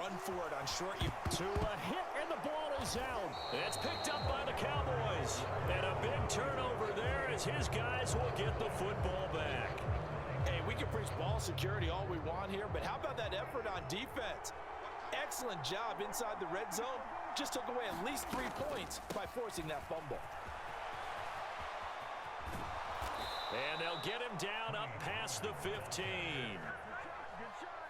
run for it on short. To a hit, and the ball is out. It's picked up by the Cowboys. And a big turnover there as his guys will get the football back. Hey, we can preach ball security all we want here, but how about that effort on defense? Excellent job inside the red zone. Just took away at least 3 points by forcing that fumble. And they'll get him down up past the 15.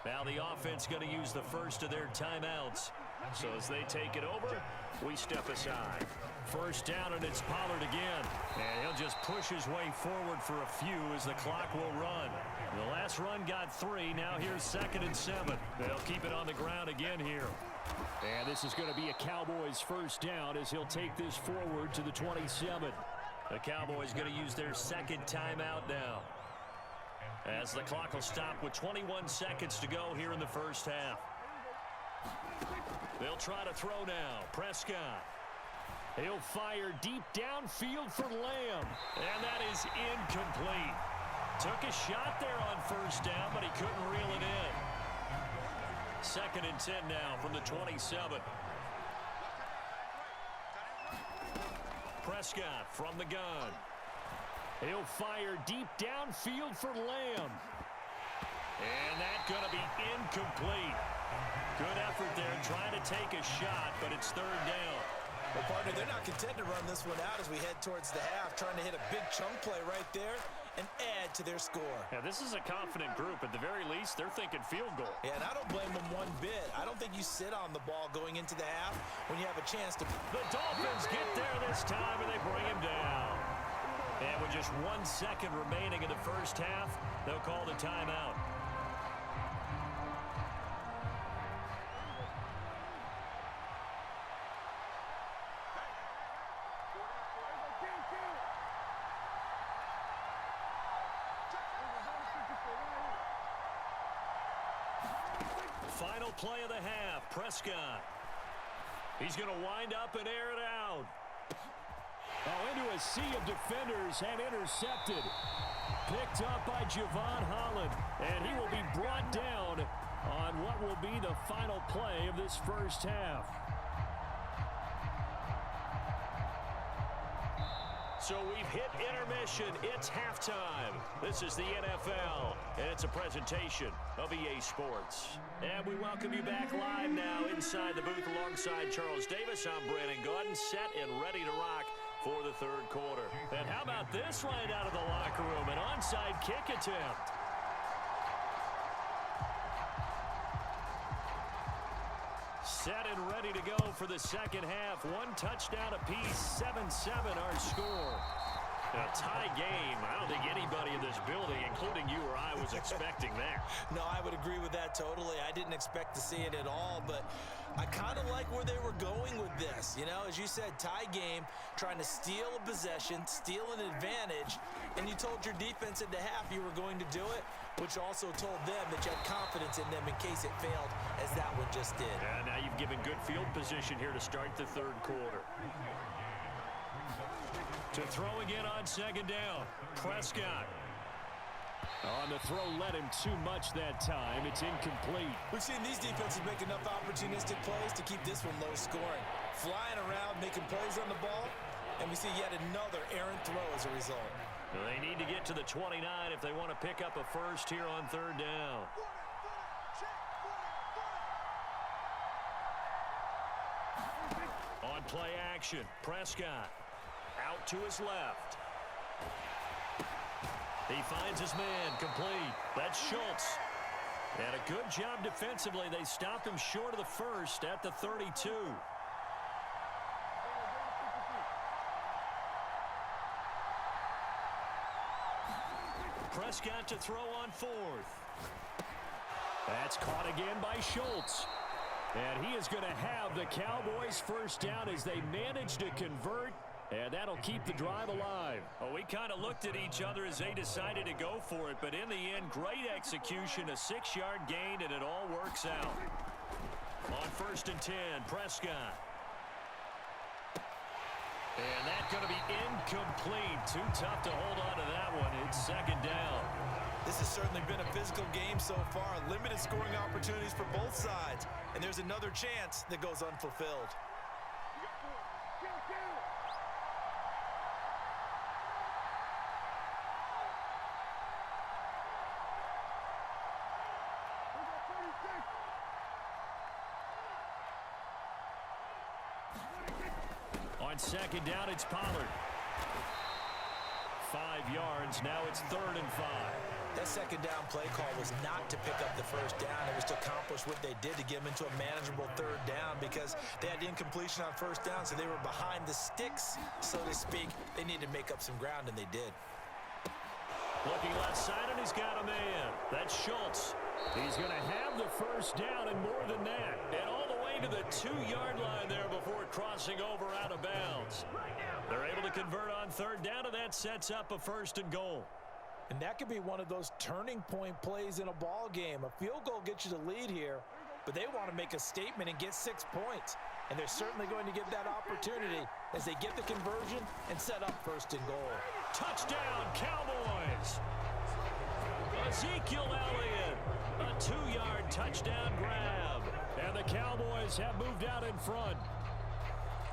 Now the offense going to use the first of their timeouts. So as they take it over, we step aside. First down, and it's Pollard again. And he'll just push his way forward for a few as the clock will run. The last run got 3. Now here's 2nd and 7. They'll keep it on the ground again here. And this is going to be a Cowboys first down as he'll take this forward to the 27. The Cowboys going to use their second timeout now, as the clock will stop with 21 seconds to go here in the first half. They'll try to throw now. Prescott. He'll fire deep downfield for Lamb. And that is incomplete. Took a shot there on first down, but he couldn't reel it in. 2nd and 10 now from the 27. Prescott from the gun. He'll fire deep downfield for Lamb. And that's going to be incomplete. Good effort there trying to take a shot, but it's 3rd down. Well, partner, they're not content to run this one out as we head towards the half, trying to hit a big chunk play right there and add to their score. Yeah, this is a confident group. At the very least, they're thinking field goal. Yeah, and I don't blame them one bit. I don't think you sit on the ball going into the half when you have a chance to. The Dolphins get there this time, and they bring him down. And with just 1 second remaining in the first half, they'll call the timeout. Final play of the half, Prescott. He's going to wind up and air it out. Oh, into a sea of defenders and intercepted. Picked up by Javon Holland, and he will be brought down on what will be the final play of this first half. So we've hit intermission. It's halftime. This is the NFL, and it's a presentation of EA Sports. And we welcome you back live now inside the booth alongside Charles Davis. I'm Brandon Gaudin, set and ready to rock for the 3rd quarter. And how about this right out of the locker room? An onside kick attempt. Set and ready to go for the second half. 1 touchdown apiece, 7-7 our score. A tie game. I don't think anybody in this building, including you or I, was expecting that. No, I would agree with that totally. I didn't expect to see it at all, but I kind of like where they were going with this. You know, as you said, tie game, trying to steal a possession, steal an advantage, and you told your defense at the half you were going to do it, which also told them that you had confidence in them in case it failed, as that one just did. And now you've given good field position here to start the 3rd quarter. To throw again on 2nd down, Prescott. On the throw, led him too much that time. It's incomplete. We've seen these defenses make enough opportunistic plays to keep this one low scoring. Flying around, making plays on the ball, and we see yet another errant throw as a result. They need to get to the 29 if they want to pick up a first here on 3rd down. On play action, Prescott. Out to his left. He finds his man, complete. That's Schultz. And a good job defensively. They stopped him short of the first at the 32. Prescott to throw on 4th. That's caught again by Schultz. And he is going to have the Cowboys first down as they manage to convert. And that'll keep the drive alive. Well, we kind of looked at each other as they decided to go for it. But in the end, great execution, a 6-yard gain, and it all works out. On 1st and 10, Prescott. And that's going to be incomplete. Too tough to hold on to that one. It's 2nd down. This has certainly been a physical game so far. Limited scoring opportunities for both sides. And there's another chance that goes unfulfilled. On second down, it's Pollard. 5 yards. Now it's 3rd and 5. That second down play call was not to pick up the first down. It was to accomplish what they did to get them into a manageable 3rd down because they had incompletion on first down, so they were behind the sticks, so to speak. They needed to make up some ground, and they did. Looking left side, and he's got a man. That's Schultz. He's going to have the first down and more than that. And all the way to the 2-yard line there before crossing over out of bounds. They're able to convert on 3rd down, and that sets up a 1st and goal. And that could be one of those turning point plays in a ball game. A field goal gets you the lead here, but they want to make a statement and get 6 points. And they're certainly going to get that opportunity as they get the conversion and set up 1st and goal. Touchdown, Cowboys! Ezekiel Elliott, a 2-yard touchdown grab. And the Cowboys have moved out in front.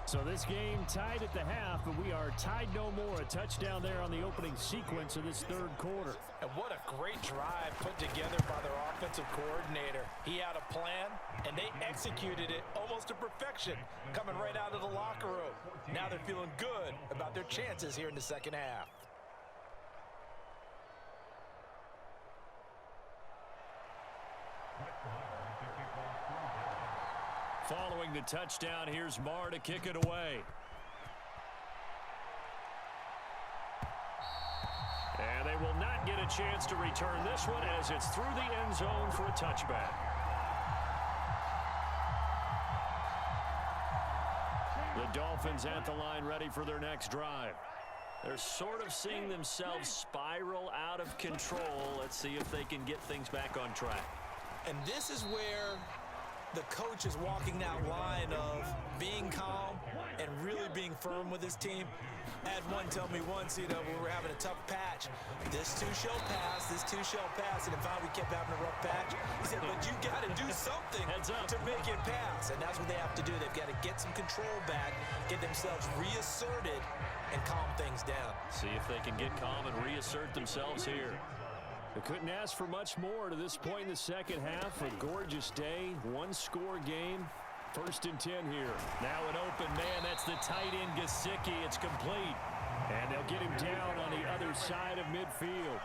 So this game tied at the half, but we are tied no more. A touchdown there on the opening sequence of this 3rd quarter. And what a great drive put together by their offensive coordinator. He had a plan, and they executed it almost to perfection, coming right out of the locker room. Now they're feeling good about their chances here in the second half. Following the touchdown, here's Marr to kick it away. And they will not get a chance to return this one as it's through the end zone for a touchback. The Dolphins at the line ready for their next drive. They're sort of seeing themselves spiral out of control. Let's see if they can get things back on track. And this is where the coach is walking that line of being calm and really being firm with his team. I had one tell me once, when we were having a tough patch, this too shall pass, and if we kept having a rough patch, he said, but you got to do something to make it pass, and that's what they have to do. They've got to get some control back, get themselves reasserted, and calm things down. See if they can get calm and reassert themselves here. They couldn't ask for much more to this point in the second half. A gorgeous day, 1-score game. 1st and 10 here. Now an open man. That's the tight end, Gesicki. It's complete. And they'll get him down on the other side of midfield.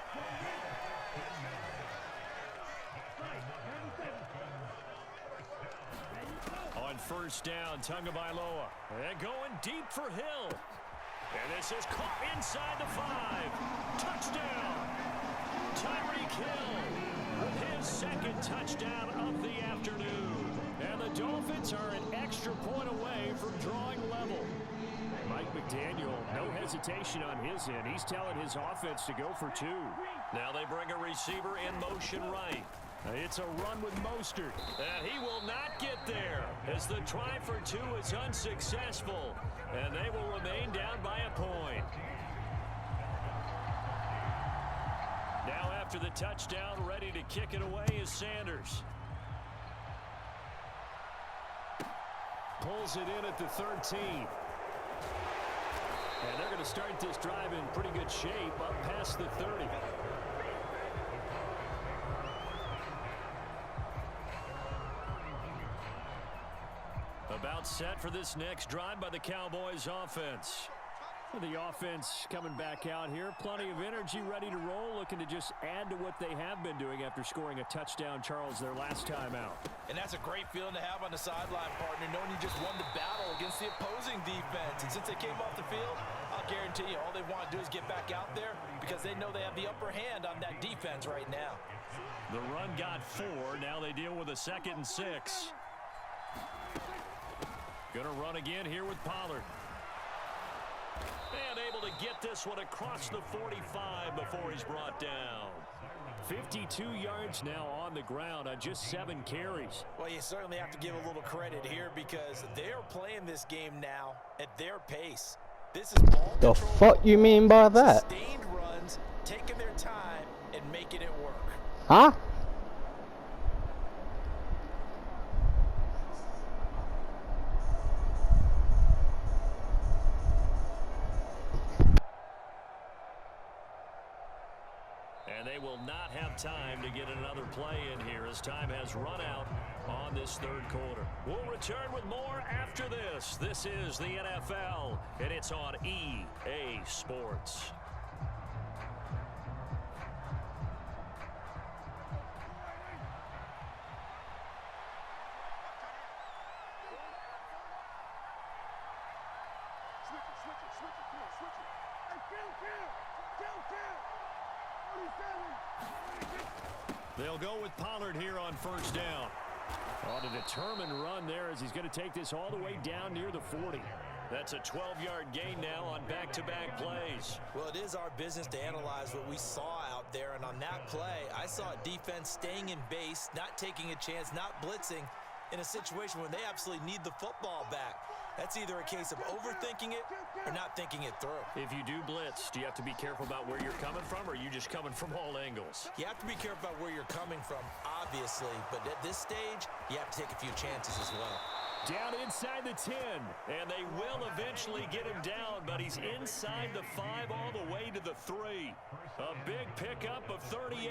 On 1st down, Tagovailoa. And going deep for Hill. And this is caught inside the 5. Touchdown! Tyreek Hill with his 2nd touchdown of the afternoon. And the Dolphins are an extra point away from drawing level. Mike McDaniel, no hesitation on his end. He's telling his offense to go for 2. Now they bring a receiver in motion right. It's a run with Mostert. And he will not get there as the try for 2 is unsuccessful. And they will remain down by a point. Now after the touchdown, ready to kick it away is Sanders. Pulls it in at the 13. And they're going to start this drive in pretty good shape up past the 30. About set for this next drive by the Cowboys offense. The offense coming back out here. Plenty of energy, ready to roll, looking to just add to what they have been doing after scoring a touchdown, Charles, their last time out. And that's a great feeling to have on the sideline, partner, knowing you just won the battle against the opposing defense. And since they came off the field, I'll guarantee you all they want to do is get back out there because they know they have the upper hand on that defense right now. The run got 4. Now they deal with a 2nd and 6. Gonna run again here with Pollard. And able to get this one across the 45 before he's brought down. 52 yards now on the ground on just 7 carries. Well, you certainly have to give a little credit here because they're playing this game now at their pace. This is ball the fuck you mean by that? Sustained runs, taking their time, and making it work. Huh? And they will not have time to get another play in here as time has run out on this third quarter. We'll return with more after this. This is the NFL, and it's on EA Sports. They'll go with Pollard here on first down. On a determined run there as he's going to take this all the way down near the 40. That's a 12-yard gain now on back-to-back plays. Well, it is our business to analyze what we saw out there, and on that play, I saw a defense staying in base, not taking a chance, not blitzing in a situation where they absolutely need the football back. That's either a case of overthinking it or not thinking it through. If you do blitz, do you have to be careful about where you're coming from, or are you just coming from all angles? You have to be careful about where you're coming from, obviously, but at this stage, you have to take a few chances as well. Down inside the 10, and they will eventually get him down, but he's inside the 5 all the way to the 3. A big pickup of 38.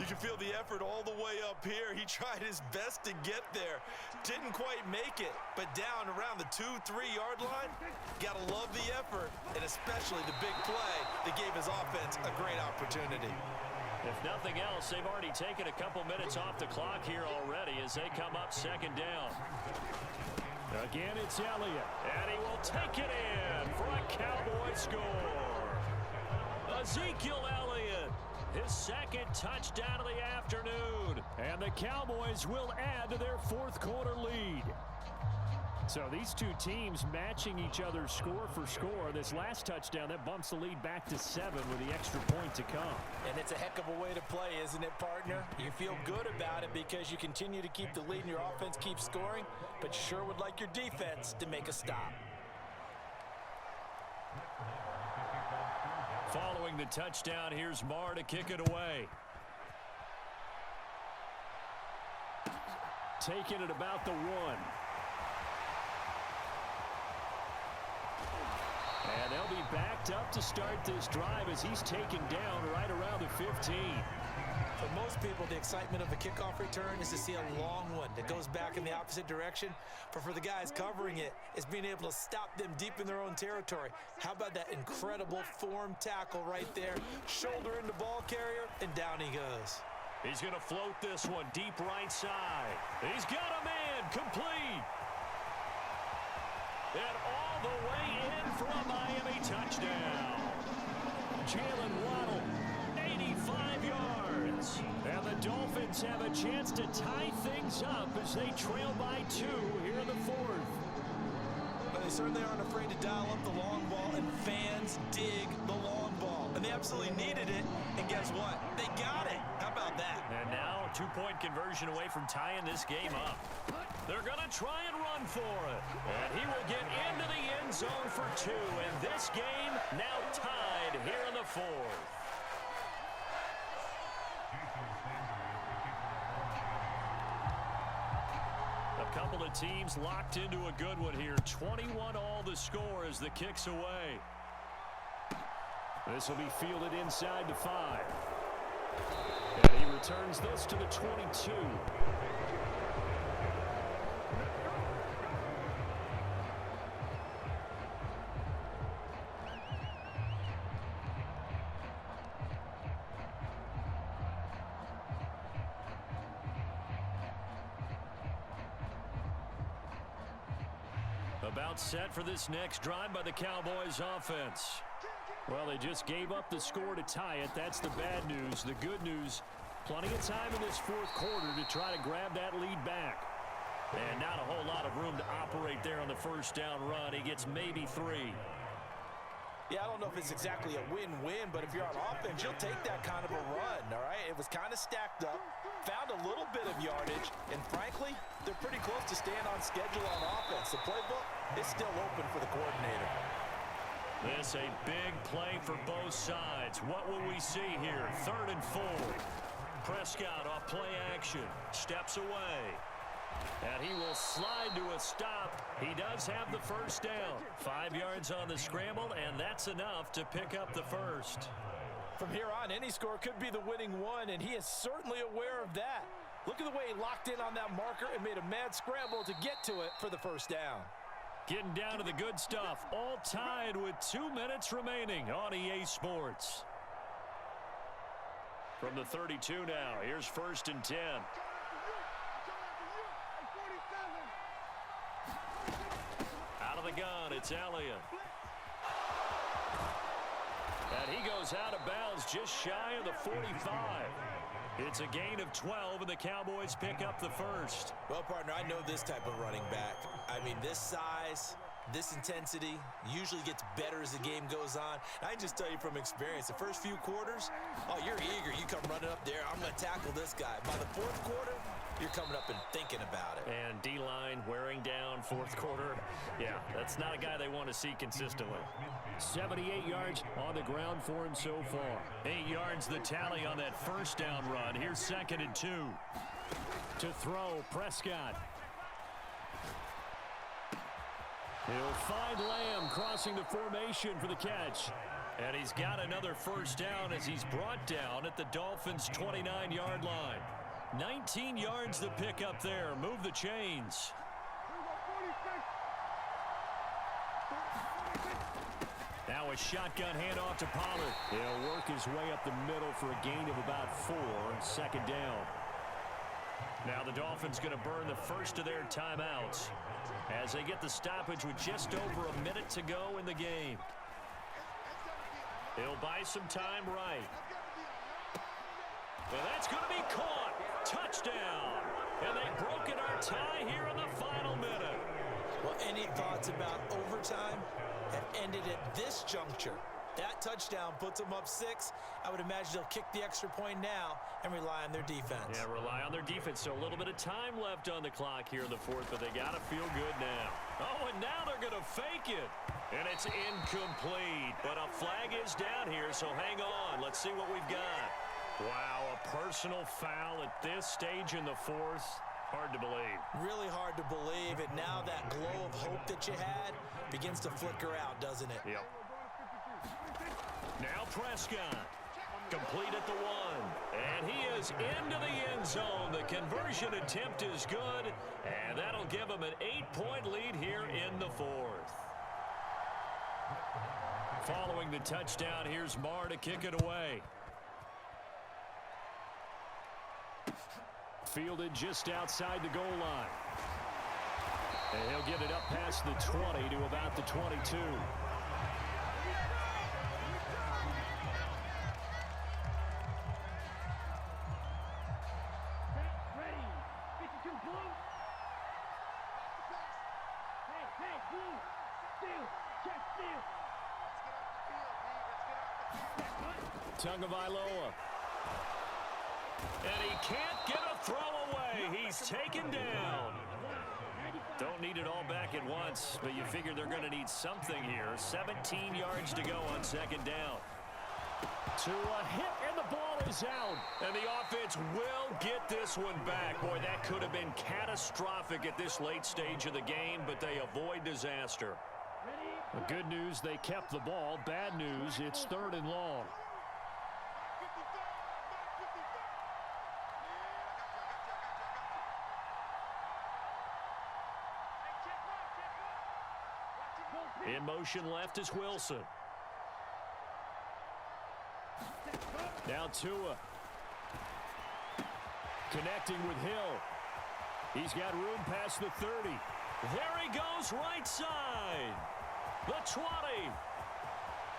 You can feel the effort all the way up here. He tried his best to get there. Didn't quite make it, but down around the 2-3-yard line, gotta love the effort, and especially the big play that gave his offense a great opportunity. If nothing else, they've already taken a couple minutes off the clock here already as they come up second down. Again, it's Elliott, and he will take it in for a Cowboy score. Ezekiel Elliott, his second touchdown of the afternoon, and the Cowboys will add to their fourth quarter lead. So these two teams matching each other score for score. This last touchdown, that bumps the lead back to 7 with the extra point to come. And it's a heck of a way to play, isn't it, partner? You feel good about it because you continue to keep the lead and your offense keeps scoring, but you sure would like your defense to make a stop. Following the touchdown, here's Marr to kick it away. Taking it about the 1. And they'll be backed up to start this drive as he's taken down right around the 15. For most people, the excitement of a kickoff return is to see a long one that goes back in the opposite direction. But for the guys covering it, it's being able to stop them deep in their own territory. How about that incredible form tackle right there? Shoulder into ball carrier, and down he goes. He's going to float this one deep right side. He's got a man complete. And all the way in for a Miami touchdown. Jalen Waddle, 85 yards. And the Dolphins have a chance to tie things up as they trail by 2 here in the 4th. But they certainly aren't afraid to dial up the long ball, and fans dig the long ball. And they absolutely needed it, and guess what? They got it. How about that? And now a 2-point conversion away from tying this game up. They're going to try and run for it. And he will get into the end zone for 2. And this game now tied here in the 4th. A couple of teams locked into a good one here. 21 all the score as the kick's away. This will be fielded inside the 5. And he returns this to the 22. About set for this next drive by the Cowboys offense. Well, they just gave up the score to tie it. That's the bad news. The good news, plenty of time in this 4th quarter to try to grab that lead back. And not a whole lot of room to operate there on the first down run. He gets maybe 3. Yeah, I don't know if it's exactly a win-win, but if you're on offense, you'll take that kind of a run, all right? It was kind of stacked up, found a little bit of yardage, and frankly, they're pretty close to staying on schedule on offense. The playbook is still open for the coordinator. This a big play for both sides. What will we see here? 3rd and 4. Prescott off play action. Steps away. And he will slide to a stop. He does have the first down. 5 yards on the scramble, and that's enough to pick up the first. From here on, any score could be the winning one, and he is certainly aware of that. Look at the way he locked in on that marker and made a mad scramble to get to it for the first down. Getting down to the good stuff. All tied with 2 minutes remaining on EA Sports. From the 32 now, here's 1st and 10. Out of the gun, it's Elliott. And he goes out of bounds just shy of the 45. It's a gain of 12, and the Cowboys pick up the first. Well, partner, I know this type of running back. I mean, this size, this intensity usually gets better as the game goes on. I can just tell you from experience, the first few quarters, oh, you're eager. You come running up there. I'm going to tackle this guy. By the 4th quarter, you're coming up and thinking about it. And D-line wearing down 4th quarter. Yeah, that's not a guy they want to see consistently. 78 yards on the ground for him so far. 8 yards the tally on that first down run. Here's 2nd and 2. To throw, Prescott. He'll find Lamb crossing the formation for the catch. And he's got another first down as he's brought down at the Dolphins' 29-yard line. 19 yards to pick up there. Move the chains. Now a shotgun handoff to Pollard. He'll work his way up the middle for a gain of about 4. 2nd down. Now the Dolphins going to burn the first of their timeouts as they get the stoppage with just over a minute to go in the game. He'll buy some time right. Well, that's going to be caught. Touchdown. And they've broken our tie here in the final minute. Well, any thoughts about overtime have ended at this juncture? That touchdown puts them up 6. I would imagine they'll kick the extra point now and rely on their defense. Yeah, rely on their defense. So a little bit of time left on the clock here in the 4th, but they got to feel good now. Oh, and now they're going to fake it. And it's incomplete. But a flag is down here, so hang on. Let's see what we've got. Wow, a personal foul at this stage in the 4th. Hard to believe. Really hard to believe. And now that glow of hope that you had begins to flicker out, doesn't it? Yep. Now Prescott. Complete at the 1. And he is into the end zone. The conversion attempt is good. And that'll give him an 8-point lead here in the 4th. Following the touchdown, here's Marr to kick it away. Fielded just outside the goal line. And he'll get it up past the 20 to about the 22. Tagovailoa. And he can't get a throw away. He's taken down. Don't need it all back at once, but you figure they're going to need something here. 17 yards to go on 2nd down. To a hit, and the ball is out. And the offense will get this one back. Boy, that could have been catastrophic at this late stage of the game, but they avoid disaster. Good news, they kept the ball. Bad news, it's 3rd and long. In motion left is Wilson. Now Tua. Connecting with Hill. He's got room past the 30. There he goes right side. The 20.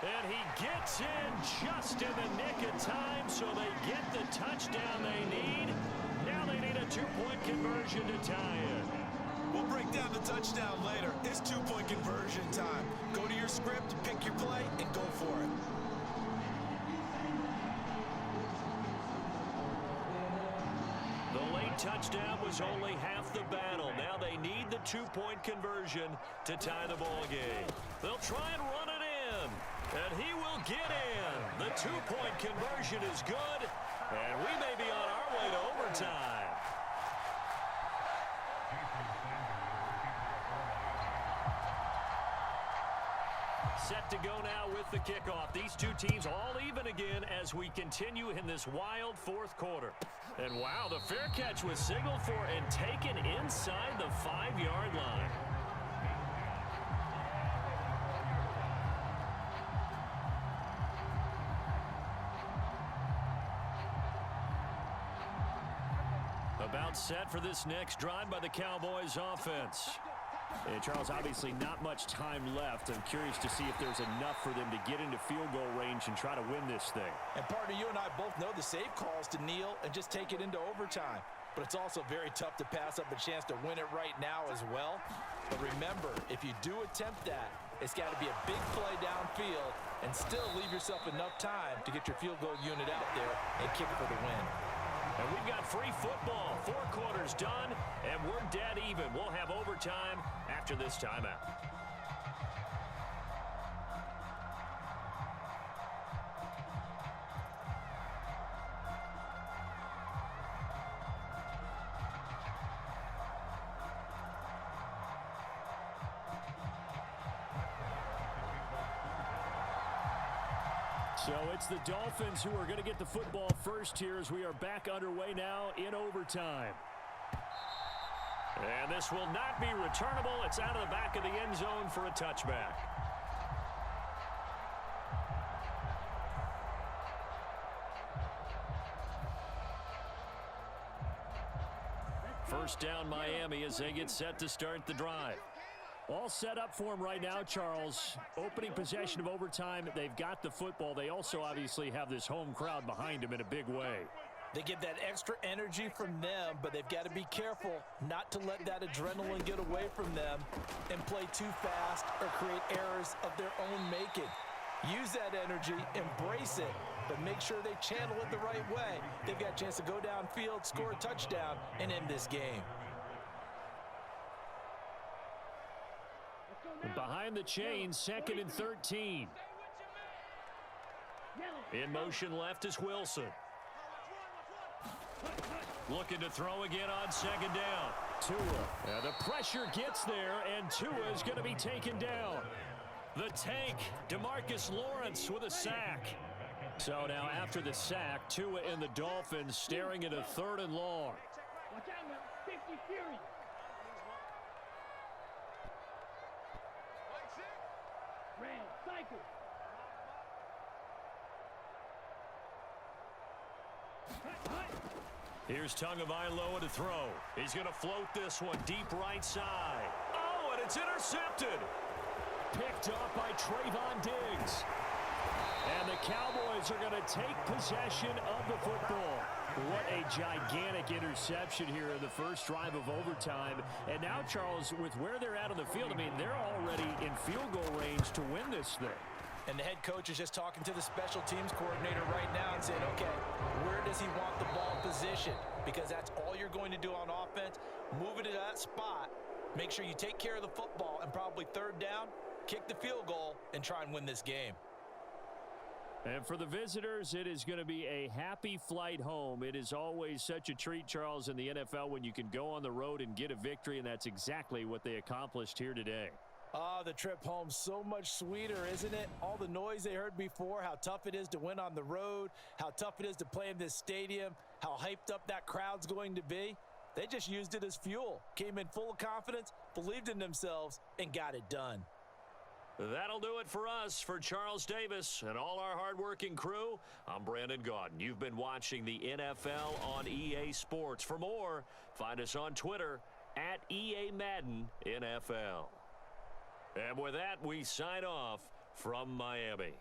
And he gets in just in the nick of time, so they get the touchdown they need. Now they need a 2-point conversion to tie it. We'll break down the touchdown later. It's 2-point conversion time. Go to your script, pick your play, and go for it. The late touchdown was only half the battle. Now they need the 2-point conversion to tie the ball game. They'll try and run it in. And he will get in. The two-point conversion is good. And we may be on our way to overtime. Set to go now with the kickoff. These two teams all even again as we continue in this wild fourth quarter. And wow, the fair catch was signaled for and taken inside the 5-yard line. About set for this next drive by the Cowboys offense. And Charles, obviously not much time left. I'm curious to see if there's enough for them to get into field goal range and try to win this thing. And partner, you and I both know the save calls to kneel and just take it into overtime. But it's also very tough to pass up a chance to win it right now as well. But remember, if you do attempt that, it's got to be a big play downfield and still leave yourself enough time to get your field goal unit out there and kick for the win. And we've got free football. 4 quarters done, and we're dead even. We'll have overtime after this timeout. So it's the Dolphins who are going to get the football first here as we are back underway now in overtime. And this will not be returnable. It's out of the back of the end zone for a touchback. First down Miami as they get set to start the drive. All set up for them right now, Charles. Opening possession of overtime. They've got the football. They also obviously have this home crowd behind them in a big way. They get that extra energy from them, but they've got to be careful not to let that adrenaline get away from them and play too fast or create errors of their own making. Use that energy, embrace it, but make sure they channel it the right way. They've got a chance to go downfield, score a touchdown, and end this game. Behind the chain, 2nd and 13. In motion left is Wilson. Looking to throw again on 2nd down. Tua. The pressure gets there, and Tua is going to be taken down. The tank, DeMarcus Lawrence with a sack. So now after the sack, Tua and the Dolphins staring at a 3rd and long. Watch out now, 50 Fury. Red, cycle. Here's Tagovailoa to throw. He's going to float this one deep right side. Oh, and it's intercepted. Picked off by Trayvon Diggs. And the Cowboys are going to take possession of the football. What a gigantic interception here in the first drive of overtime. And now, Charles, with where they're at on the field, I mean, they're already in field goal range to win this thing. And the head coach is just talking to the special teams coordinator right now and saying, okay, where does he want the ball positioned? Because that's all you're going to do on offense. Move it to that spot. Make sure you take care of the football, and probably 3rd down, kick the field goal, and try and win this game. And for the visitors, it is going to be a happy flight home. It is always such a treat, Charles, in the NFL when you can go on the road and get a victory, and that's exactly what they accomplished here today. The trip home so much sweeter, isn't it? All the noise they heard before, how tough it is to win on the road, how tough it is to play in this stadium, how hyped up that crowd's going to be. They just used it as fuel, came in full of confidence, believed in themselves, and got it done. That'll do it for us. For Charles Davis and all our hardworking crew, I'm Brandon Gaudin. You've been watching the NFL on EA Sports. For more, find us on Twitter at EA Madden NFL. And with that, we sign off from Miami.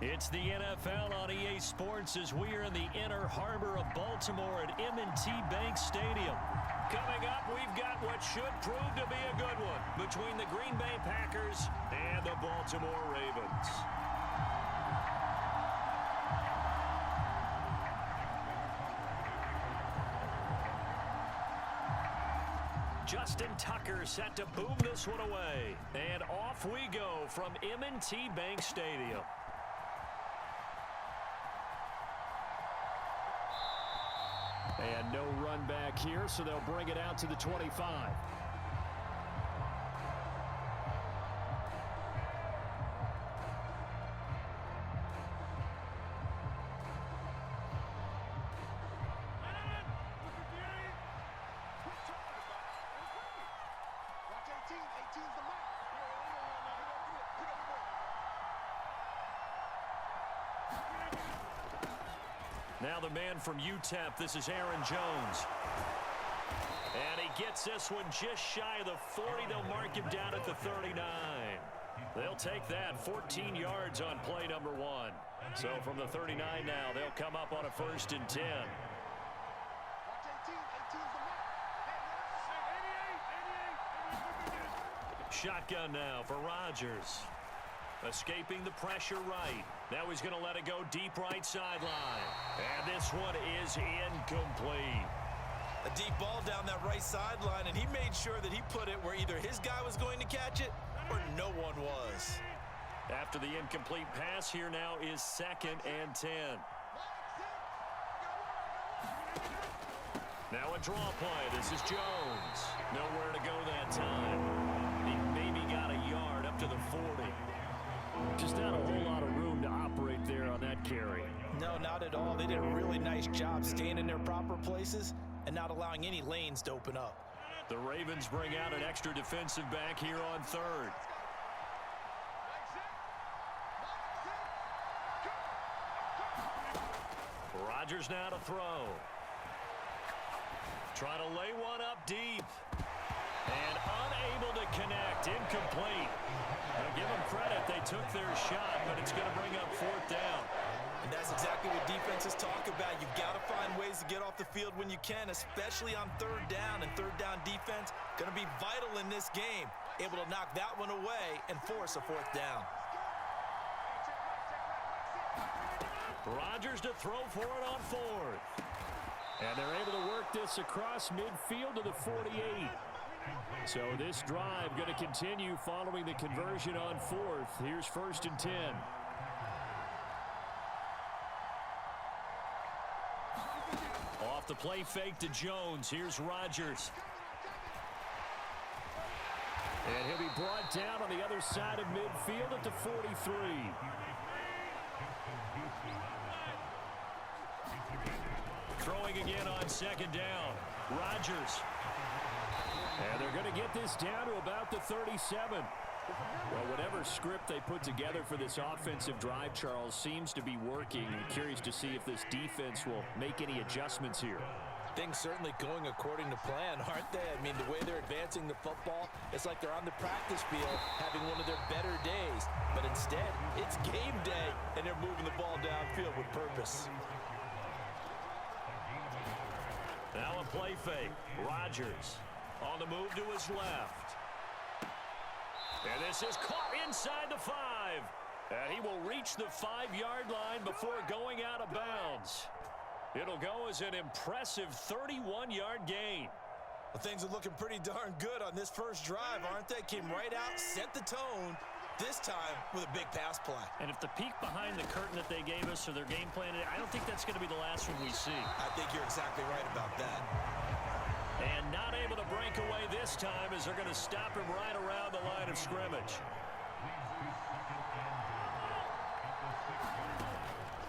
It's the NFL on EA Sports as we are in the inner harbor of Baltimore at M&T Bank Stadium. Coming up, we've got what should prove to be a good one between the Green Bay Packers and the Baltimore Ravens. Justin Tucker set to boom this one away. And off we go from M&T Bank Stadium. And no run back here, so they'll bring it out to the 25. Now the man from UTEP, this is Aaron Jones. And he gets this one just shy of the 40. They'll mark him down at the 39. They'll take that 14 yards on play number 1. So from the 39 now, they'll come up on a 1st and 10. Shotgun now for Rodgers. Escaping the pressure right. Now he's going to let it go deep right sideline. And this one is incomplete. A deep ball down that right sideline, and he made sure that he put it where either his guy was going to catch it or no one was. After the incomplete pass, here now is 2nd and 10. Now a draw play. This is Jones. Nowhere to go that time. He maybe got a yard up to the 40. Just not a whole lot of room to operate there on that carry. No, not at all. They did a really nice job staying in their proper places and not allowing any lanes to open up. The Ravens bring out an extra defensive back here on 3rd. Rodgers now to throw. Trying to lay one up deep. And unable to connect. Incomplete. Now give them credit. They took their shot, but it's going to bring up 4th down. And that's exactly what defenses talk about. You've got to find ways to get off the field when you can, especially on 3rd down. And 3rd down defense going to be vital in this game. Able to knock that one away and force a 4th down. Rodgers to throw for it on 4th. And they're able to work this across midfield to the 48. So this drive going to continue following the conversion on 4th. Here's 1st and 10. Off the play fake to Jones. Here's Rodgers. And he'll be brought down on the other side of midfield at the 43. Throwing again on 2nd down. Rodgers. And they're going to get this down to about the 37. Well, whatever script they put together for this offensive drive, Charles, seems to be working. I'm curious to see if this defense will make any adjustments here. Things certainly going according to plan, aren't they? I mean, the way they're advancing the football, it's like they're on the practice field having one of their better days. But instead, it's game day, and they're moving the ball downfield with purpose. Now a play fake. Rodgers on the move to his left. And this is caught inside the 5. And he will reach the 5-yard line before going out of bounds. It'll go as an impressive 31-yard gain. Well, things are looking pretty darn good on this first drive, aren't they? Came right out, set the tone, this time with a big pass play. And if the peek behind the curtain that they gave us or their game plan, I don't think that's going to be the last one we see. I think you're exactly right about that. And not able to break away this time as they're going to stop him right around the line of scrimmage.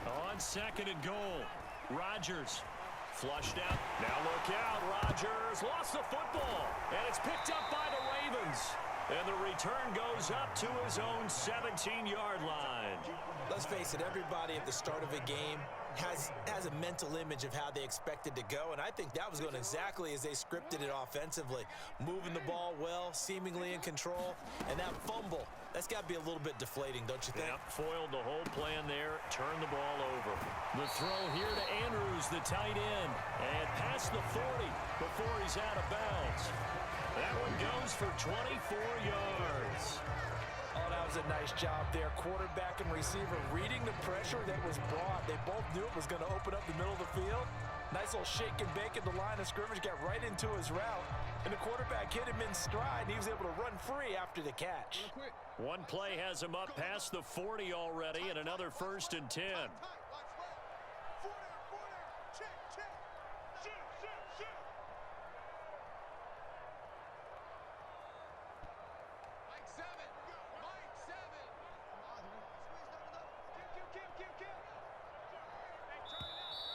On 2nd and goal, Rodgers flushed out. Now look out, Rodgers lost the football, and it's picked up by the Ravens. And the return goes up to his own 17-yard line. Let's face it, everybody at the start of a game has a mental image of how they expected to go, and I think that was going exactly as they scripted it offensively. Moving the ball well, seemingly in control, and that fumble, that's got to be a little bit deflating, don't you think? Yep, foiled the whole plan there, turned the ball over. The throw here to Andrews, the tight end, and past the 40 before he's out of bounds. That one goes for 24 yards. Oh, that was a nice job there. Quarterback and receiver reading the pressure that was brought. They both knew it was going to open up the middle of the field. Nice little shake and bake at the line of scrimmage, got right into his route. And the quarterback hit him in stride, and he was able to run free after the catch. One play has him up past the 40 already, and another 1st and 10.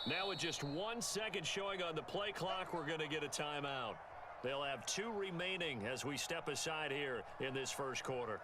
Now with just 1 second showing on the play clock, we're going to get a timeout. They'll have 2 remaining as we step aside here in this first quarter.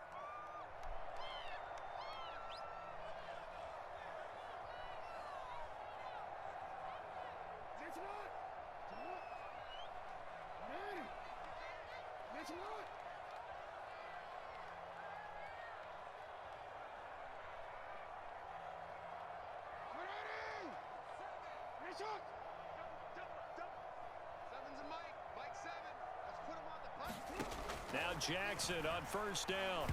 Now Jackson on 1st down.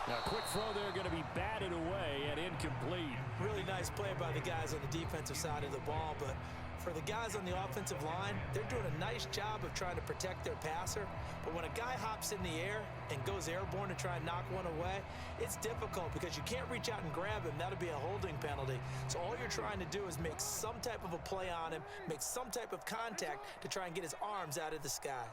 Now quick throw there going to be batted away and incomplete. Really nice play by the guys on the defensive side of the ball, but for the guys on the offensive line, they're doing a nice job of trying to protect their passer. But when a guy hops in the air and goes airborne to try and knock one away, it's difficult because you can't reach out and grab him. That'll be a holding penalty. So all you're trying to do is make some type of a play on him, make some type of contact to try and get his arms out of the sky.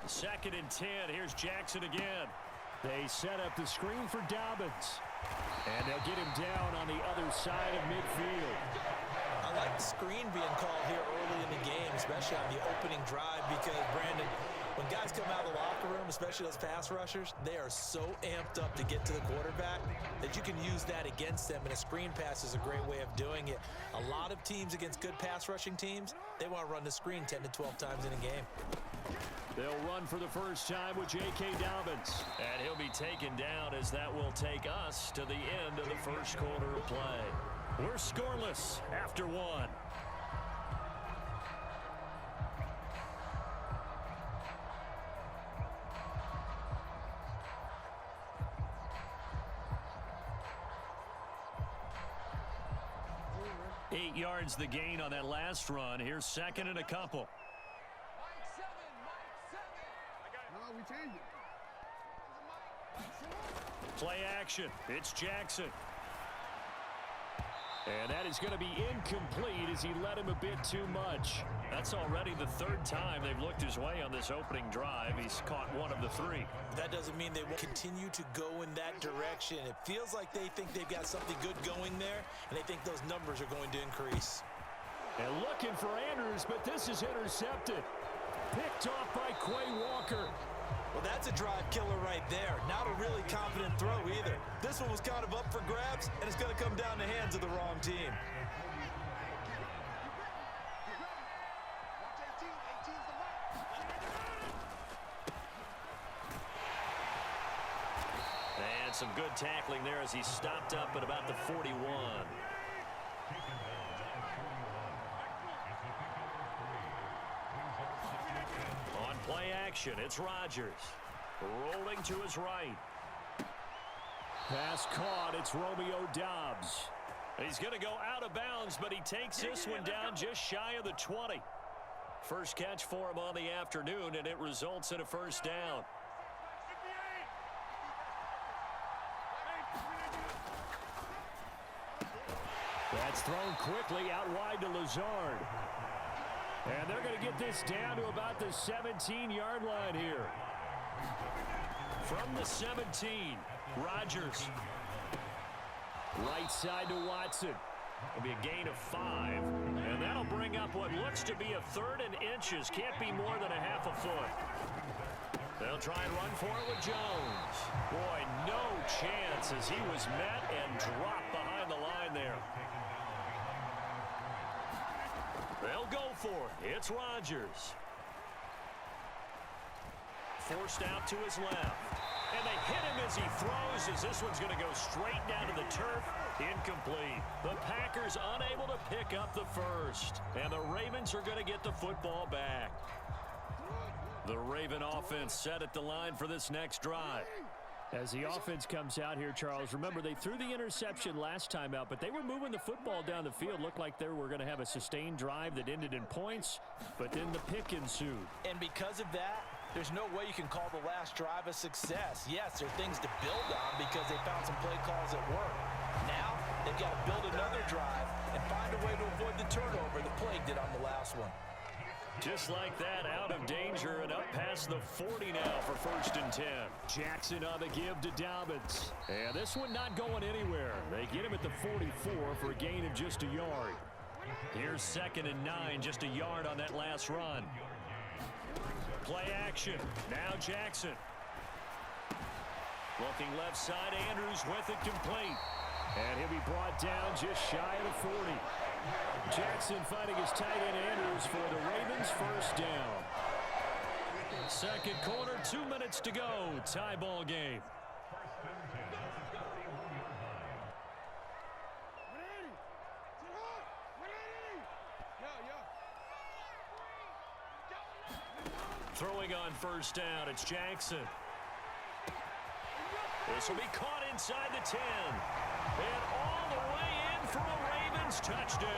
2nd and 10. Here's Jackson again. They set up the screen for Dobbins. And they'll get him down on the other side of midfield. I like the screen being called here early in the game, especially on the opening drive, because, Brandon, when guys come out of the locker room, especially those pass rushers, they are so amped up to get to the quarterback that you can use that against them, and a screen pass is a great way of doing it. A lot of teams against good pass rushing teams, they want to run the screen 10 to 12 times in a game. They'll run for the first time with J.K. Dobbins. And he'll be taken down as that will take us to the end of the first quarter of play. We're scoreless after 1. Eight yards the gain on that last run. Here's 2nd and a couple. Play action. It's Jackson. And that is going to be incomplete as he led him a bit too much. That's already the 3rd time they've looked his way on this opening drive. He's caught 1 of the 3. That doesn't mean they won't continue to go in that direction. It feels like they think they've got something good going there, and they think those numbers are going to increase. And looking for Andrews, but this is intercepted. Picked off by Quay Walker. Well, that's a drive killer right there. Not a really confident throw either. This one was kind of up for grabs, and it's going to come down the hands of the wrong team. And some good tackling there as he stopped up at about the 41. Play action. It's Rodgers. Rolling to his right. Pass caught. It's Romeo Doubs. He's going to go out of bounds, but he takes this one down just shy of the 20. First catch for him on the afternoon, and it results in a first down. That's thrown quickly out wide to Lazard. And they're going to get this down to about the 17-yard line here. From the 17, Rodgers. Right side to Watson. It'll be a gain of 5. And that'll bring up what looks to be a 3rd and inches. Can't be more than a half a foot. They'll try and run for it with Jones. Boy, no chance as he was met and dropped behind the line there. They'll go for it. It's Rodgers. Forced out to his left. And they hit him as he throws, as this one's going to go straight down to the turf. Incomplete. The Packers unable to pick up the first. And the Ravens are going to get the football back. The Raven offense set at the line for this next drive. As the offense comes out here, Charles, remember they threw the interception last time out, but they were moving the football down the field. Looked like they were going to have a sustained drive that ended in points, but then the pick ensued. And because of that, there's no way you can call the last drive a success. Yes, there are things to build on because they found some play calls that work. Now, they've got to build another drive and find a way to avoid the turnover the Plague did on the last one. Just like that, out of danger and up past the 40 now for 1st and 10. Jackson on the give to Dobbins. And this one not going anywhere. They get him at the 44 for a gain of just a yard. Here's 2nd and 9, just a yard on that last run. Play action. Now Jackson. Looking left side, Andrews with it complete. And he'll be brought down just shy of the 40. Jackson fighting his tight end Andrews for the Ravens' first down. 2nd quarter, 2 minutes to go. Tie ball game. Throwing on 1st down, it's Jackson. This will be caught inside the 10. And all the way in for a Ravens touchdown.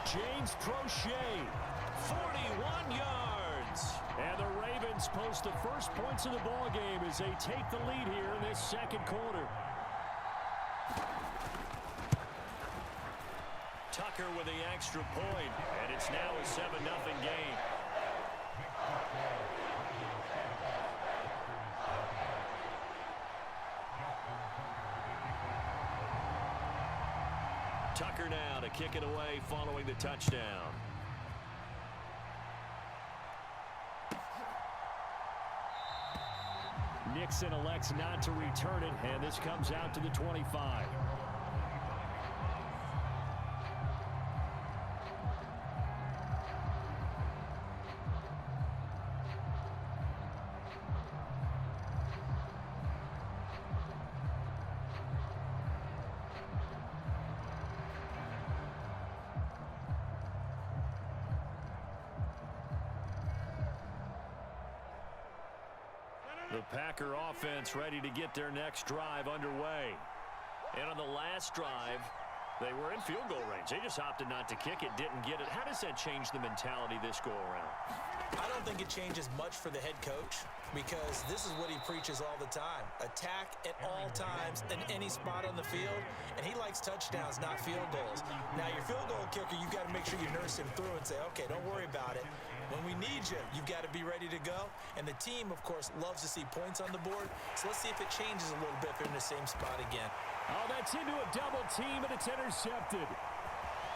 James Prochet, 41 yards. And the Ravens post the first points of the ball game as they take the lead here in this 2nd quarter. Tucker with the extra point, and it's now a 7-0 game. Tucker now to kick it away following the touchdown. Nixon elects not to return it, and this comes out to the 25. The Packer offense ready to get their next drive underway. And on the last drive, they were in field goal range. They just opted not to kick it, didn't get it. How does that change the mentality this go-around? I don't think it changes much for the head coach because this is what he preaches all the time. Attack at all times in any spot on the field, and he likes touchdowns, not field goals. Now, your field goal kicker, you've got to make sure you nurse him through and say, okay, don't worry about it. When we need you, you've got to be ready to go. And the team, of course, loves to see points on the board. So let's see if it changes a little bit if they're in the same spot again. Oh, that's into a double team, and it's intercepted.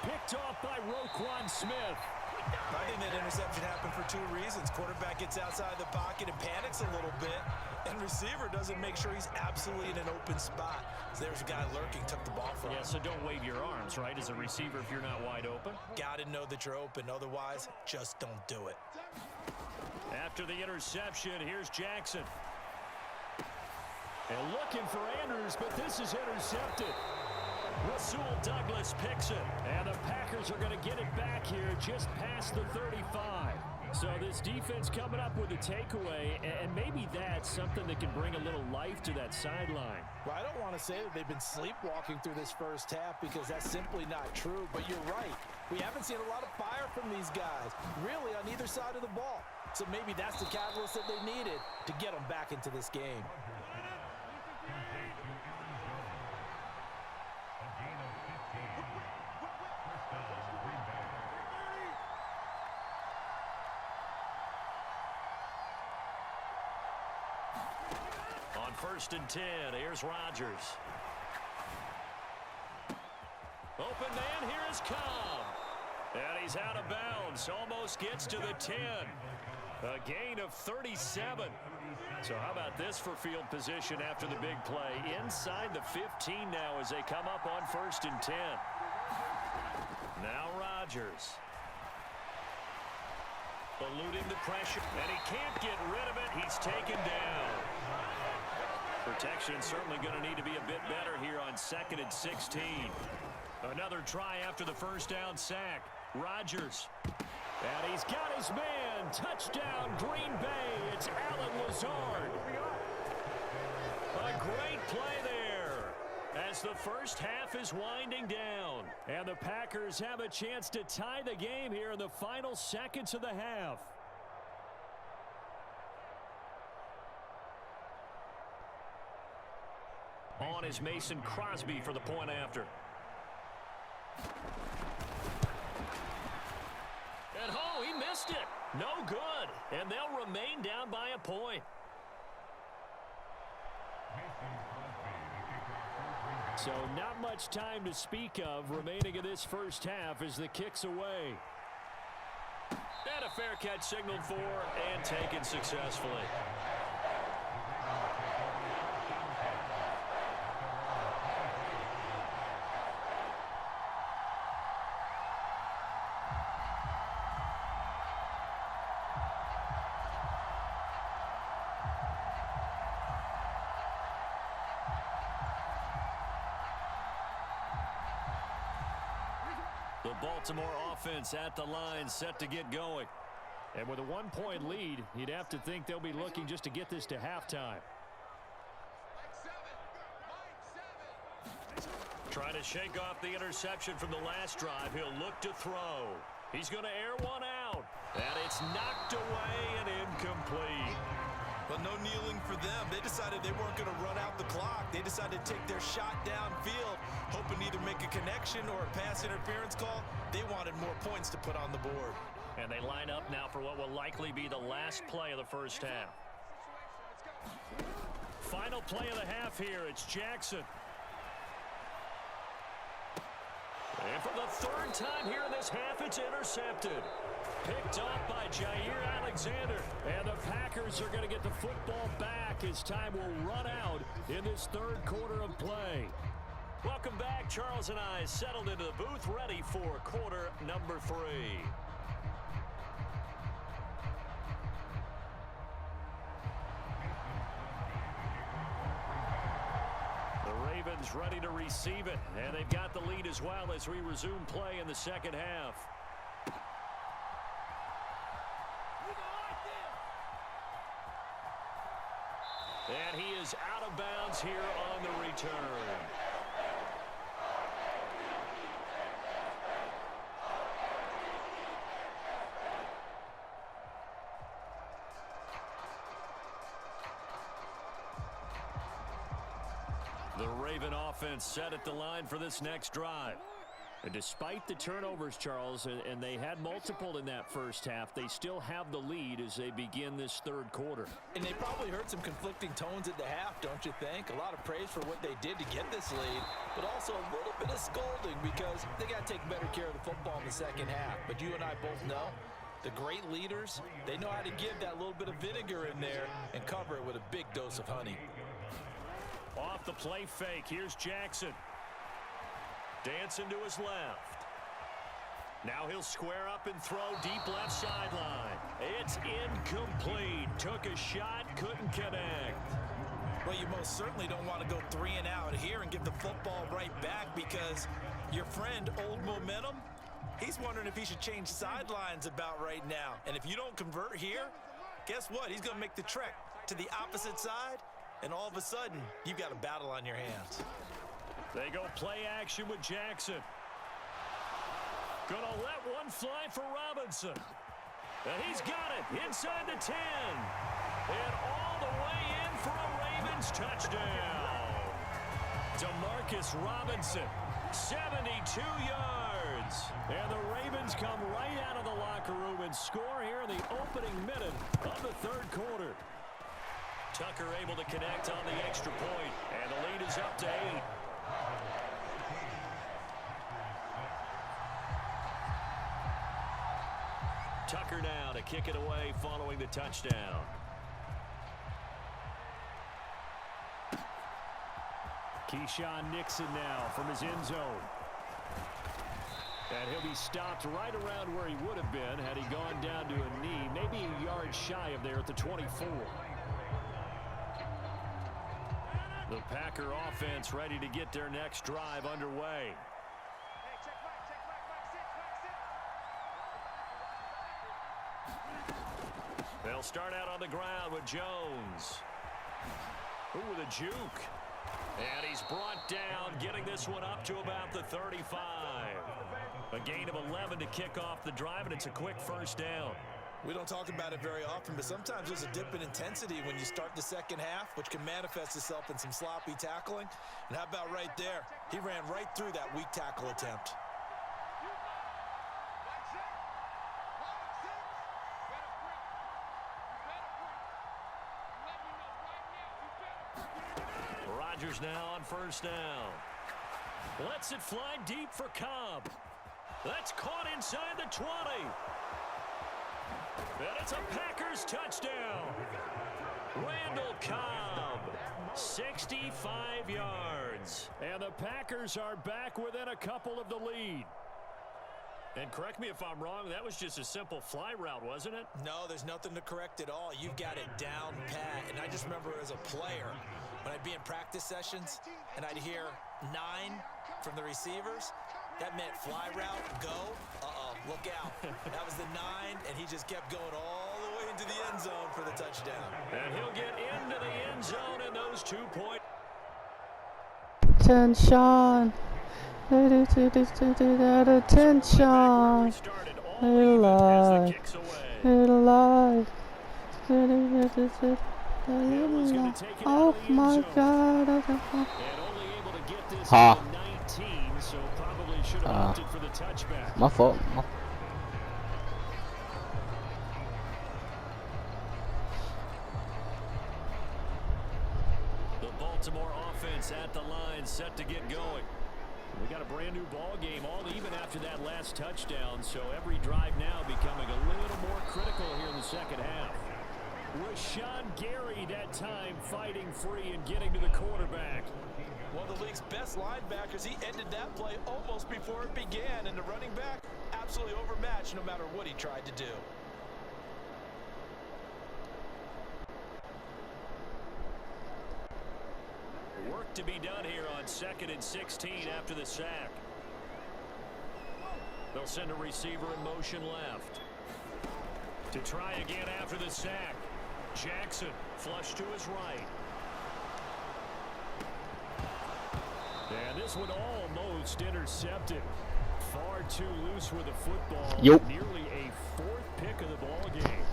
Picked off by Roquan Smith. I think that interception happened for 2 reasons. Quarterback gets outside the pocket and panics a little bit, and receiver doesn't make sure he's absolutely in an open spot. So there's a guy lurking, took the ball from him. Yeah, so don't wave your arms, right, as a receiver if you're not wide open. Got to know that you're open. Otherwise, just don't do it. After the interception, here's Jackson. And looking for Andrews, but this is intercepted. Rasul Douglas picks it. And the Packers are going to get it back here just past the 35. So this defense coming up with a takeaway, and maybe that's something that can bring a little life to that sideline. Well, I don't want to say that they've been sleepwalking through this first half because that's simply not true, but you're right. We haven't seen a lot of fire from these guys, really on either side of the ball. So maybe that's the catalyst that they needed to get them back into this game. On 1st and 10, here's Rodgers. Open man, here is Cobb. And he's out of bounds. Almost gets to the 10. A gain of 37. So how about this for field position after the big play? Inside the 15 now as they come up on 1st and 10. Now Rodgers. Eluding the pressure, and he can't get rid of it. He's taken down. Protection certainly going to need to be a bit better here on 2nd and 16. Another try after the first down sack. Rodgers. And he's got his man. Touchdown, Green Bay. It's Allen Lazard. A great play there as the first half is winding down. And the Packers have a chance to tie the game here in the final seconds of the half. On is Mason Crosby for the point after. And oh, he missed it. No good. And they'll remain down by a point. So not much time to speak of remaining in this first half as the kick's away. And a fair catch signaled for and taken successfully. The Baltimore offense at the line, set to get going. And with a 1-point lead, you'd have to think they'll be looking just to get this to halftime. Trying to shake off the interception from the last drive. He'll look to throw. He's going to air one out. And it's knocked away and incomplete. Well, no kneeling for them. They decided they weren't going to run out the clock. They decided to take their shot downfield, hoping to either make a connection or a pass interference call. They wanted more points to put on the board. And they line up now for what will likely be the last play of the first half. Final play of the half here. It's Jackson. And for the 3rd time here in this half, it's intercepted. Picked off by Jair Alexander. And the Packers are going to get the football back as time will run out in this 3rd quarter of play. Welcome back. Charles and I settled into the booth, ready for quarter number 3. The Ravens ready to receive it, and they've got the lead as well as we resume play in the second half. And he is out of bounds here on the return. The Raven offense set at the line for this next drive. And despite the turnovers, Charles, and they had multiple in that first half, they still have the lead as they begin this 3rd quarter. And they probably heard some conflicting tones at the half, don't you think? A lot of praise for what they did to get this lead, but also a little bit of scolding because they got to take better care of the football in the second half. But you and I both know the great leaders, they know how to give that little bit of vinegar in there and cover it with a big dose of honey. Off the play fake, here's Jackson. Dancing to his left. Now he'll square up and throw deep left sideline. It's incomplete. Took a shot, couldn't connect. Well, you most certainly don't want to go 3 and out here and give the football right back because your friend, Old Momentum, he's wondering if he should change sidelines about right now. And if you don't convert here, guess what? He's going to make the trek to the opposite side, and all of a sudden, you've got a battle on your hands. They go play action with Jackson. Gonna let one fly for Robinson. And he's got it inside the 10. And all the way in for a Ravens touchdown. Demarcus Robinson, 72 yards. And the Ravens come right out of the locker room and score here in the opening minute of the 3rd quarter. Tucker able to connect on the extra point. And the lead is up to 8. Tucker now to kick it away following the touchdown. Keyshawn Nixon now from his end zone. And he'll be stopped right around where he would have been had he gone down to a knee, maybe a yard shy of there at the 24. The Packer offense ready to get their next drive underway. They'll start out on the ground with Jones. Ooh, with a juke. And he's brought down, getting this one up to about the 35. A gain of 11 to kick off the drive, and it's a quick first down. We don't talk about it very often, but sometimes there's a dip in intensity when you start the second half, which can manifest itself in some sloppy tackling. And how about right there? He ran right through that weak tackle attempt. Rodgers now on first down. Lets it fly deep for Cobb. That's caught inside the 20. And it's a Packers touchdown. Randall Cobb, 65 yards. And the Packers are back within a couple of the lead. And correct me if I'm wrong, that was just a simple fly route, wasn't it? No, there's nothing to correct at all. You've got it down pat. And I just remember as a player, when I'd be in practice sessions and I'd hear 9 from the receivers, that meant fly route, go. Look out. That was the 9, and he just kept going all the way into the end zone for the touchdown. And he'll get into the end zone in those 2 points. Attention. Attention. Alive. Alive. Oh my God. Ha. My fault. The Baltimore offense at the line, set to get going. We got a brand new ball game, all even after that last touchdown, so every drive now becoming a little more critical here in the second half. Rashawn Gary that time fighting free and getting to the quarterback. One of the league's best linebackers, he ended that play almost before it began, and the running back absolutely overmatched no matter what he tried to do. Work to be done here on 2nd and 16 after the sack. They'll send a receiver in motion left. To try again after the sack. Jackson flush to his right. And this one almost intercepted. Far too loose with the football. Yep. Nearly a 4th pick of the ball game.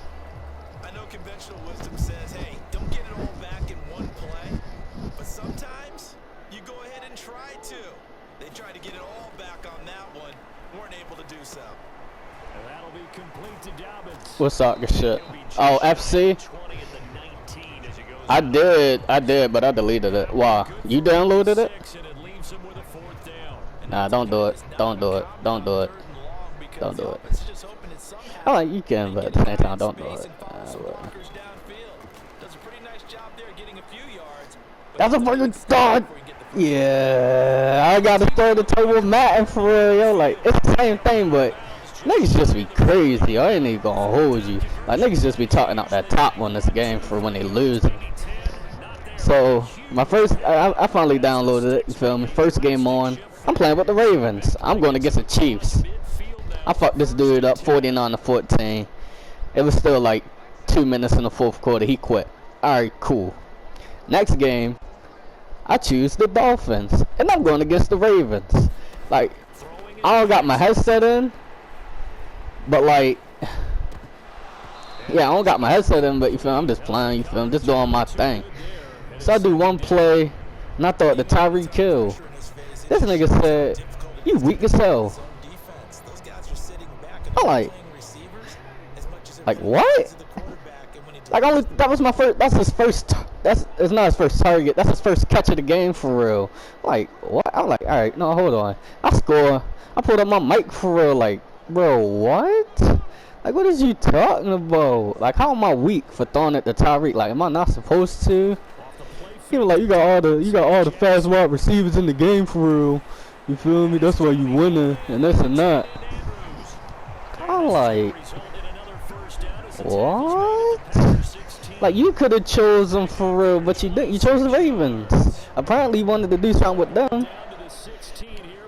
I know conventional wisdom says, hey, don't get it all back in one play. But sometimes you go ahead and try to. They tried to get it all back on that one. Weren't able to do so. And that'll be complete to Dobbins. What's up, good shit? Oh, FC? I did, but I deleted it. Wow. You downloaded it? Nah, don't do it. Don't do it. Don't do it. Don't do it. I like you can, but at the same time, don't do it. That's a fucking start. Yeah, I got to start the table with Madden for real, yo. Like, it's the same thing, but niggas just be crazy. I ain't even gonna hold you. Like, niggas just be talking out that top on this game for when they lose. So, my first, I finally downloaded it, you feel me? First game on. I'm playing with the Ravens. I'm going against the Chiefs. I fucked this dude up 49-14. It was still like 2 minutes in the 4th quarter. He quit. Alright, cool. Next game, I choose the Dolphins. And I'm going against the Ravens. Like, I don't got my headset in. But like, yeah, I don't got my headset in, but you feel me? I'm just playing, you feel me? Just doing my thing. So I do one play, and I thought the Tyreek kill. This nigga said, you weak as hell. I'm like what? Like, only, that was my first, that's his first, it's not his first target, that's his first catch of the game for real. Like, what? I'm like, alright, no, hold on. I score, I put up my mic for real, like, bro, what? Like, what is you talking about? Like, how am I weak for throwing at the Tyreek? Like, am I not supposed to? You know, like, you got all the fast wide receivers in the game for real. You feel me? That's why you winning and this and that. I'm like, what? Like, you could have chosen for real, but you didn't. You chose the Ravens. Apparently, you wanted to do something with them.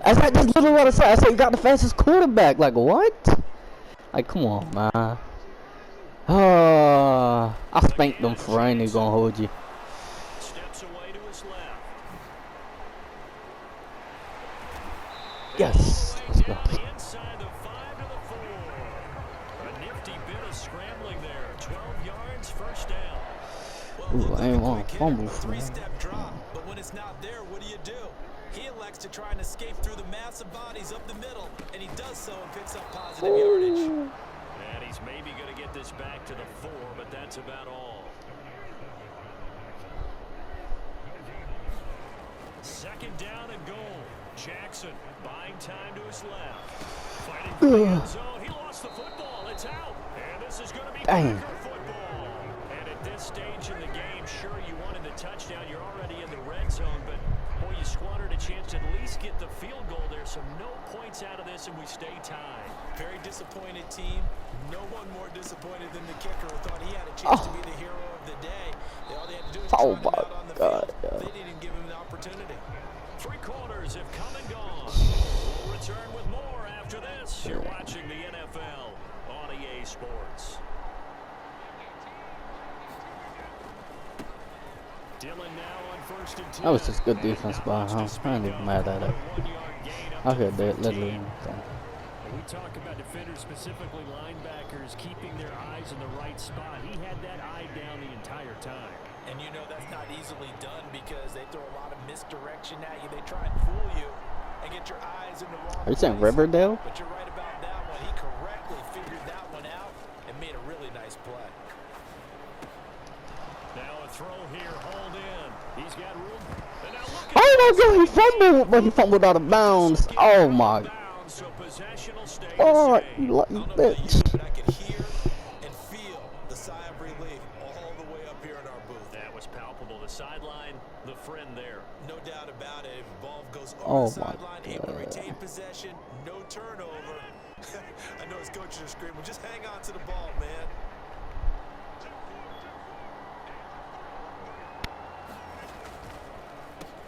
That's like this little other side. I said you got the fastest quarterback. Like, what? Like, come on, man. I spanked them for I ain't even gonna hold you. Yes. Let's go. Inside the 5 to the 4. A nifty bit of scrambling there. 12 yards, first down. Ooh, I ain't want to fumble for that. Three-step drop, but when it's not there, what do? He elects to try and escape through the massive bodies up the middle, and he does so and picks up positive yardage. And he's maybe going to get this back to the 4, but that's about all. Second down and goal. Jackson buying time to his left. Fighting for the end zone. He lost the football. It's out. And this is going to be Packer football. And at this stage in the game, sure, you wanted the touchdown. You're already in the red zone, but boy, you squandered a chance to at least get the field goal there. So no points out of this, and we stay tied. Very disappointed team. No one more disappointed than the kicker who thought he had a chance to be the hero of the day. All they had to do was try him out on the field. They didn't give him the opportunity. 3 quarters have come and gone. We'll return with more after this. You're watching the NFL on EA Sports. Dillon now on 1st and 2. That was just good defense by him. I ain't even mad at it. I could do it literally. We talk about defenders, specifically linebackers, keeping their eyes in the right spot. He had that eye down the entire time. And you know that's not easily done because they throw a lot of misdirection at you. They try and fool you and get your eyes in the wrong place. Are you saying Riverdale? But you're right about that one. He correctly figured that one out and made a really nice play. Now a throw here, hold in. He's got room. And now look at Oh my God, he fumbled, but he fumbled out of bounds. Oh my. So possession will stay Oh, the same. you lucky bitch. But I could hear and feel the sigh of relief all the way up here in our booth. That was palpable. The sideline, the friend there. No doubt about it. If the ball goes Oh over the my sideline, able to God. retain possession, no turnover. I know his coaches are screaming, just hang on to the ball, man.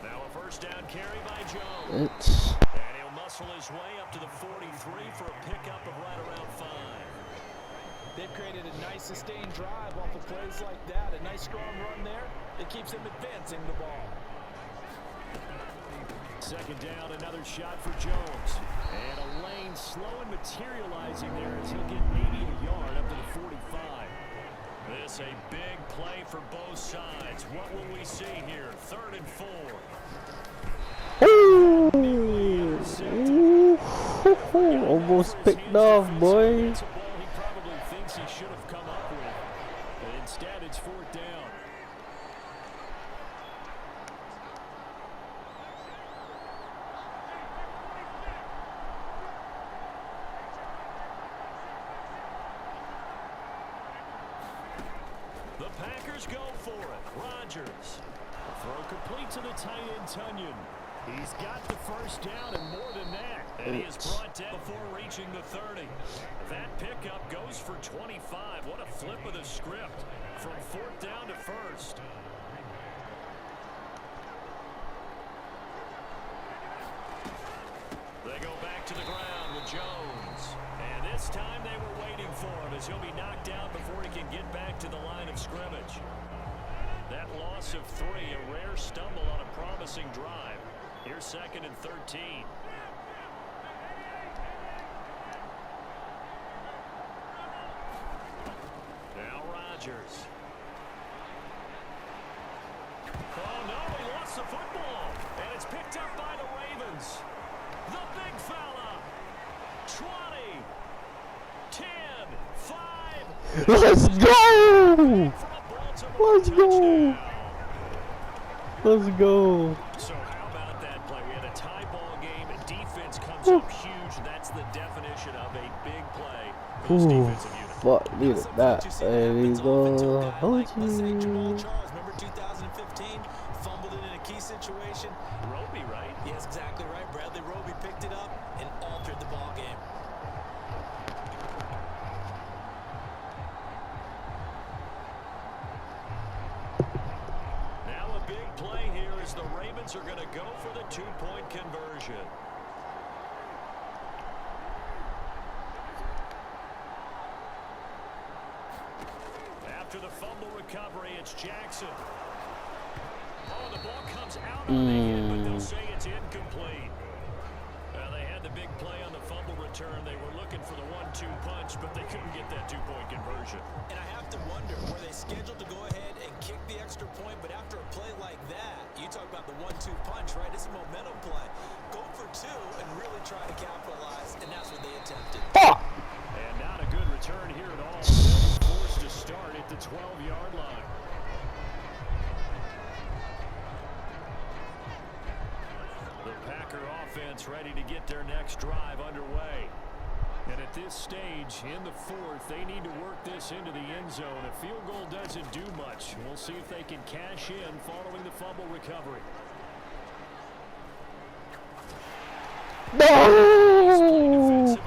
Now a first down carry by Jones. Bitch. And he'll muscle his way up to the 43 for a pickup of right around 5. They've created a nice sustained drive off of plays like that. A nice strong run there. It keeps them advancing the ball. Second down, another shot for Jones. And a lane slow and materializing there as he'll get maybe a yard up to the 45. This a big play for both sides. What will we see here? 3rd and 4. Ooh. Ooh. Almost picked off, boy. It's a ball he probably thinks he should have come up with. But instead, it's 4th down. The Packers go for it. Rodgers. Throw complete to the tight end, Tunyon. He's got the first down and more than that. And he is brought down before reaching the 30. That pickup goes for 25. What a flip of the script from 4th down to 1st. They go back to the ground with Jones. And this time they were waiting for him as he'll be knocked out before he can get back to the line of scrimmage. That loss of 3, a rare stumble on a promising drive. Here's 2nd and 13. Now Rodgers. Oh no, he lost the football. And it's picked up by the Ravens. The big fella. 20, 10, 5. Let's go! Let's go! Let's go! So how about that play? We had a tie ball game, and defense comes up huge. That's the definition of a big play. Those defensive units. fuck? Needed that. There we go. Hold Let's say Jamal you. Charles, remember 2015? Fumbled it in a key situation. Roby, right? Yes, exactly right. Bradley Roby picked it up and altered the ball game. Now a big play here as the Ravens are going to go for the two-point conversion. After the fumble recovery, it's Jackson. Oh, the ball comes out on the end, but they'll say it's incomplete. They had the big play on the fumble return. They were looking for the 1-2 punch, but they couldn't get that two-point conversion. And I have to wonder, were they scheduled to go ahead and kick the extra point, but after a play like that, you talk about the 1-2 punch, right? It's a momentum play. Go for two and really try to capitalize, and that's what they attempted. Fuck! And not a good return here at all. They'll be forced to start at the 12-yard line. The Packer offense ready to get their next drive underway. And at this stage, in the fourth, they need to work this into the end zone. A field goal doesn't do much. We'll see if they can cash in following the fumble recovery. No!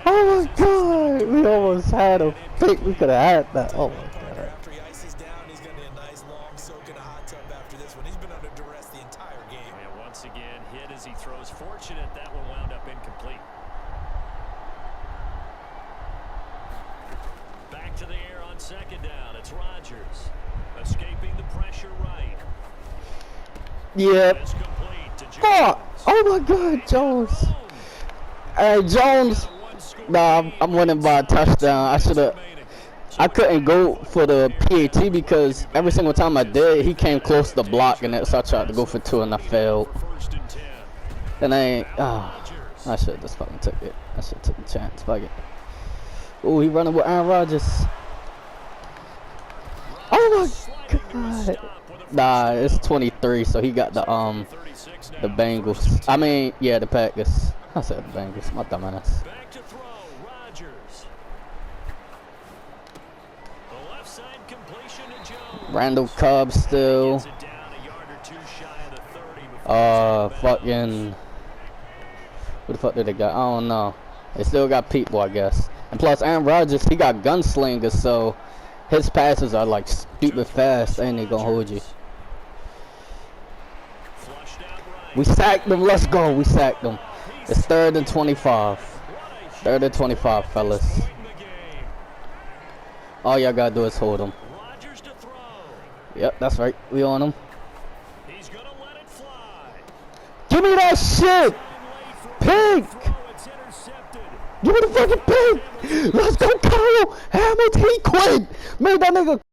Oh my god! We almost had a pick. We could have had that. Oh my god. After he ices down, he's going to need a nice long soak in a hot tub after this one. He's been under duress the entire game. And once again, hit as he throws. Fortunate that one wound up incomplete. Back to the air on second down. It's Rodgers. Escaping the pressure right. Yep. It's complete to Jones. Fuck! Oh my god, Jones. Hey, Jones. Nah, I'm winning by a touchdown. I couldn't go for the PAT because every single time I did, he came close to the block, and so I tried to go for two and I failed. And I should have just fucking took it. I should have took the chance. Fuck it. Oh, he running with Aaron Rodgers. Oh my god. Nah, it's 23, so he got the Bengals. I mean, yeah, the Packers. I said the Bengals. My dumb ass. Back to throw, Rodgers. The left side completion to Jones. Randall Cobb still. Gets it down a yard or two shy of the 30 before Fucking. Who the fuck did they got? I don't know. They still got people, I guess. And plus, Aaron Rodgers, he got gunslingers, so his passes are like stupid fast. Ain't they gonna hold you? flushed out right. We sacked them. Let's go. We sacked them. It's 3rd and 25. 3rd and 25, fellas. Point in the game. All y'all gotta do is hold them. Rodgers to throw. Yep, that's right. We on them. He's gonna let it fly. Give me that shit. Pink. It's intercepted. Give me the fucking pink. Let's go, Kyle Hamilton. He quit. Made that nigga